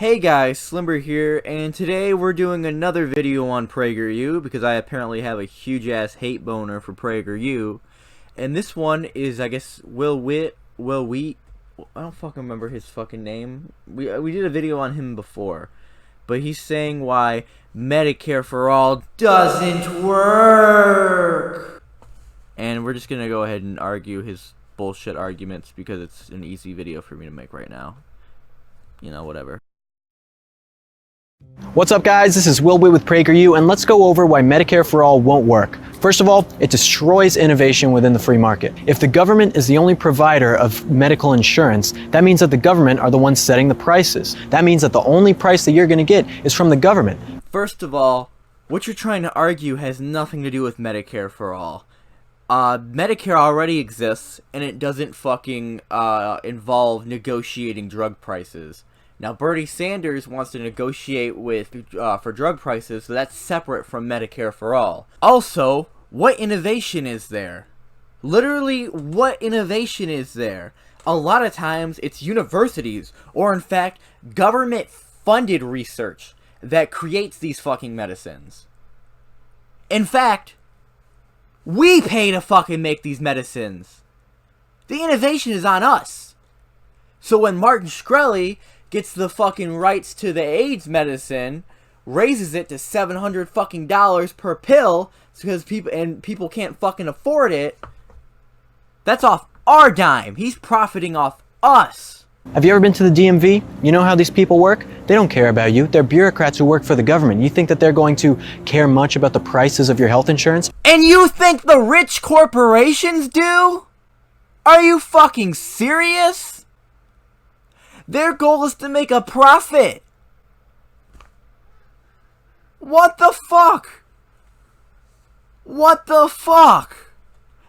Hey guys, Slimber here, and today we're doing another video on PragerU because I apparently have a huge ass hate boner for PragerU. And this one is, I guess, Will Wheat. I don't fucking remember his fucking name. We did a video on him before, but he's saying why Medicare for All doesn't work. And we're just gonna go ahead and argue his bullshit arguments because it's an easy video for me to make right now. You know, whatever. What's up guys, this is Will with PragerU, and let's go over why Medicare for All won't work. First of all, it destroys innovation within the free market. If the government is the only provider of medical insurance, that means that the government are the ones setting the prices. That means that the only price that you're going to get is from the government. First of all, what you're trying to argue has nothing to do with Medicare for All. Medicare already exists, and it doesn't fucking involve negotiating drug prices. Now, Bernie Sanders wants to negotiate for drug prices, so that's separate from Medicare for All. Also, what innovation is there? Literally, what innovation is there? A lot of times, it's universities, or in fact, government-funded research that creates these fucking medicines. In fact, we pay to fucking make these medicines. The innovation is on us. So when Martin Shkreli gets the fucking rights to the AIDS medicine, raises it to $700 fucking per pill because people can't fucking afford it, that's off our dime. He's profiting off us. Have you ever been to the DMV? You know how these people work? They don't care about you. They're bureaucrats who work for the government. You think that they're going to care much about the prices of your health insurance? And you think the rich corporations do? Are you fucking serious? Their goal is to make a profit. What the fuck? What the fuck?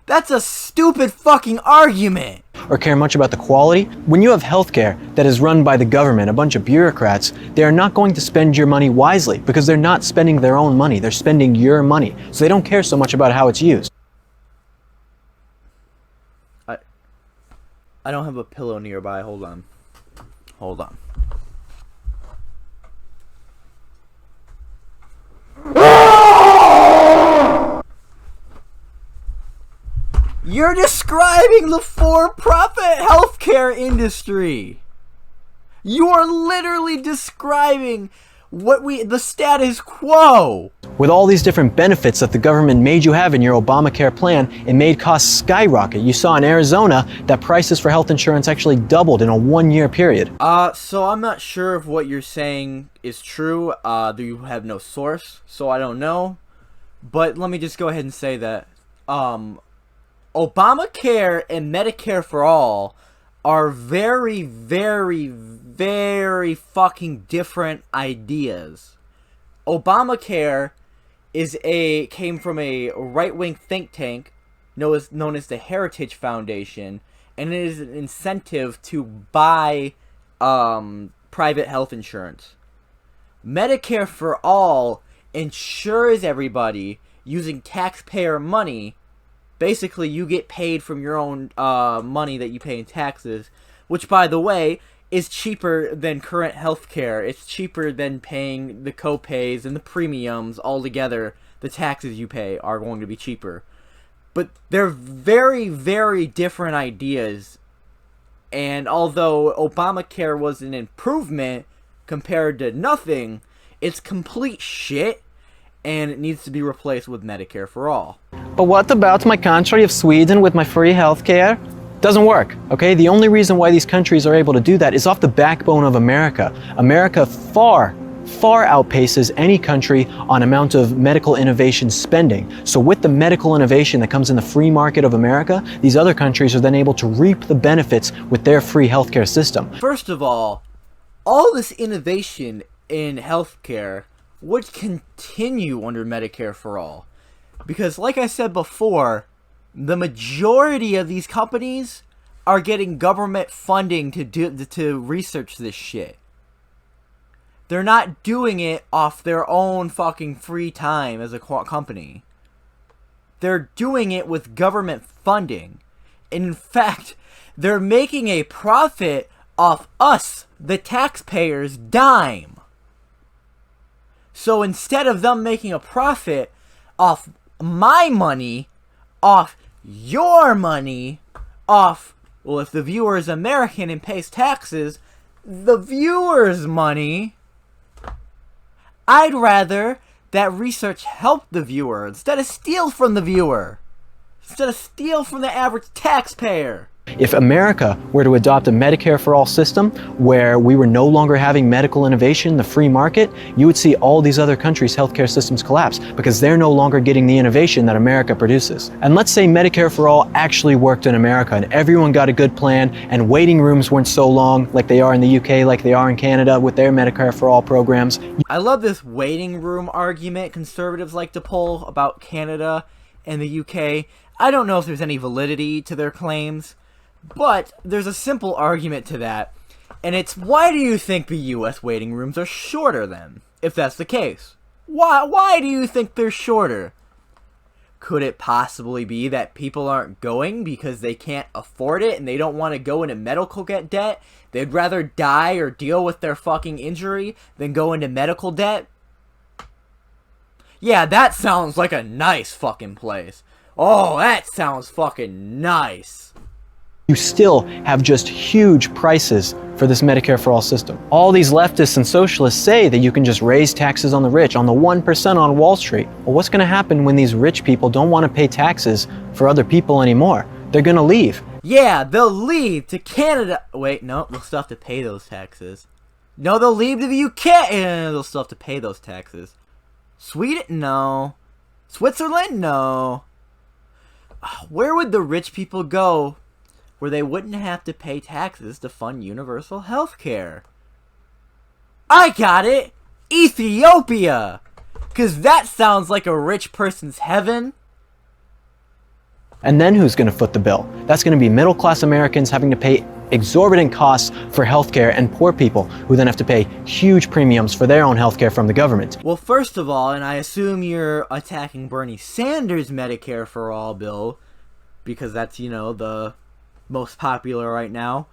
That's a stupid fucking argument. Or care much about the quality? When you have healthcare that is run by the government, a bunch of bureaucrats, they are not going to spend your money wisely because they're not spending their own money. They're spending your money. So they don't care so much about how it's used. I don't have a pillow nearby. Hold on. Hold on. You're describing the for-profit healthcare industry. You are literally describing the status quo. With all these different benefits that the government made you have in your Obamacare plan, it made costs skyrocket. You saw in Arizona that prices for health insurance actually doubled in a 1-year period. So I'm not sure if what you're saying is true. You have no source, so I don't know. But let me just go ahead and say that Obamacare and Medicare for All are very, very, very fucking different ideas. Obamacare came from a right-wing think tank known as the Heritage Foundation, and it is an incentive to buy private health insurance. Medicare for All insures everybody using taxpayer money. Basically, you get paid from your own money that you pay in taxes, which, by the way, is cheaper than current healthcare. It's cheaper than paying the co-pays and the premiums all together. The taxes you pay are going to be cheaper. But they're very, very different ideas. And although Obamacare was an improvement compared to nothing, it's complete shit. And it needs to be replaced with Medicare for All. But what about my country of Sweden with my free healthcare? Doesn't work, okay? The only reason why these countries are able to do that is off the backbone of America. America far outpaces any country on amount of medical innovation spending. So with the medical innovation that comes in the free market of America, these other countries are then able to reap the benefits with their free healthcare system. First of all this innovation in healthcare would continue under Medicare for All. Because like I said before, the majority of these companies are getting government funding to research this shit. They're not doing it off their own fucking free time as a company. They're doing it with government funding. And in fact, they're making a profit off us, the taxpayers' dime. So instead of them making a profit off my money, off your money, off, well, if the viewer is American and pays taxes, the viewer's money, I'd rather that research help the viewer instead of steal from the viewer. Instead of steal from the average taxpayer. If America were to adopt a Medicare for all system where we were no longer having medical innovation, the free market, you would see all these other countries' healthcare systems collapse because they're no longer getting the innovation that America produces. And let's say Medicare for all actually worked in America and everyone got a good plan and waiting rooms weren't so long like they are in the UK, like they are in Canada with their Medicare for all programs. I love this waiting room argument conservatives like to pull about Canada and the UK. I don't know if there's any validity to their claims. But there's a simple argument to that, and it's, why do you think the US waiting rooms are shorter then, if that's the case? Why do you think they're shorter? Could it possibly be that people aren't going because they can't afford it and they don't want to go into medical debt? They'd rather die or deal with their fucking injury than go into medical debt? Yeah, that sounds like a nice fucking place. Oh, that sounds fucking nice. You still have just huge prices for this Medicare for all system. All these leftists and socialists say that you can just raise taxes on the rich, on the 1% on Wall Street. Well, what's going to happen when these rich people don't want to pay taxes for other people anymore? They're going to leave. Yeah, they'll leave to Canada. Wait, no, they'll still have to pay those taxes. No, they'll leave to the UK. They'll still have to pay those taxes. Sweden? No. Switzerland? No. Where would the rich people go where they wouldn't have to pay taxes to fund universal health care? I got it! Ethiopia! 'Cause that sounds like a rich person's heaven. And then who's going to foot the bill? That's going to be middle-class Americans having to pay exorbitant costs for healthcare and poor people who then have to pay huge premiums for their own healthcare from the government. Well, first of all, and I assume you're attacking Bernie Sanders' Medicare for All bill, because that's, you know, the most popular right now.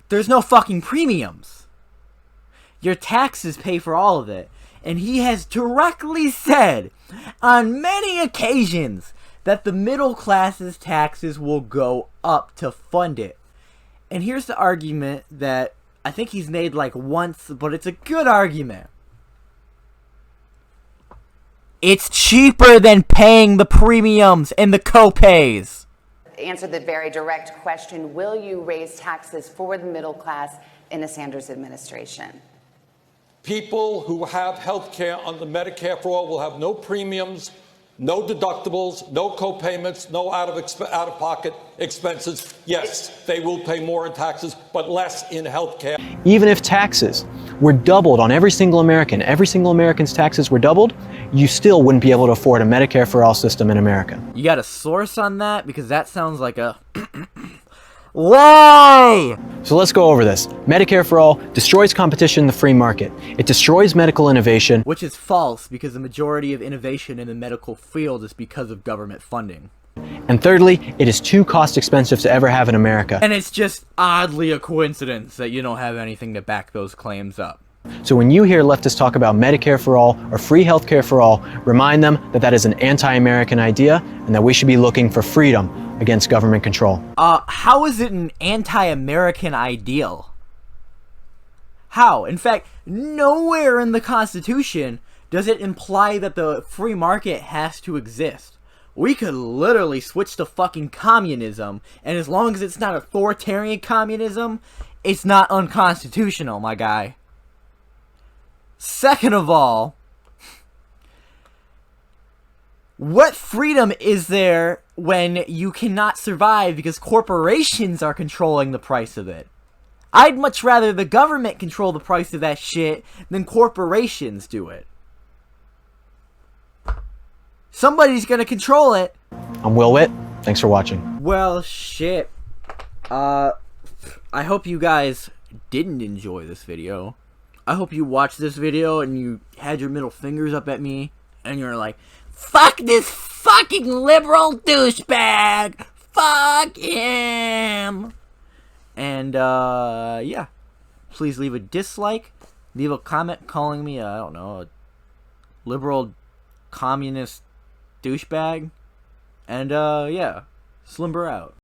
There's no fucking premiums. Your taxes pay for all of it. And he has directly said on many occasions that the middle class's taxes will go up to fund it. And here's the argument that I think he's made like once, but it's a good argument. It's cheaper than paying the premiums and the co-pays. Answer the very direct question, will you raise taxes for the middle class in a Sanders administration? People who have health care under Medicare for All will have no premiums, no deductibles, no co-payments, no out-of-pocket expenses. Yes, they will pay more in taxes, but less in health care. Even if taxes were doubled on every single American's taxes were doubled, you still wouldn't be able to afford a Medicare for all system in America. You got a source on that? Because that sounds like a... Why? So let's go over this. Medicare for all destroys competition in the free market. It destroys medical innovation. Which is false, because the majority of innovation in the medical field is because of government funding. And thirdly, it is too cost expensive to ever have in America. And it's just oddly a coincidence that you don't have anything to back those claims up. So when you hear leftists talk about Medicare for all or free healthcare for all, remind them that that is an anti-American idea and that we should be looking for freedom against government control. How is it an anti-American ideal? How? In fact, nowhere in the Constitution does it imply that the free market has to exist. We could literally switch to fucking communism, and as long as it's not authoritarian communism, it's not unconstitutional, my guy. Second of all, what freedom is there when you cannot survive because corporations are controlling the price of it? I'd much rather the government control the price of that shit than corporations do it. Somebody's gonna control it. I'm Will Witt. Thanks for watching. Well, shit. I hope you guys didn't enjoy this video. I hope you watched this video and you had your middle fingers up at me and you're like, fuck this fucking liberal douchebag! Fuck him! And yeah, please leave a dislike, leave a comment calling me I don't know, a liberal communist douchebag, and yeah, Slimber out.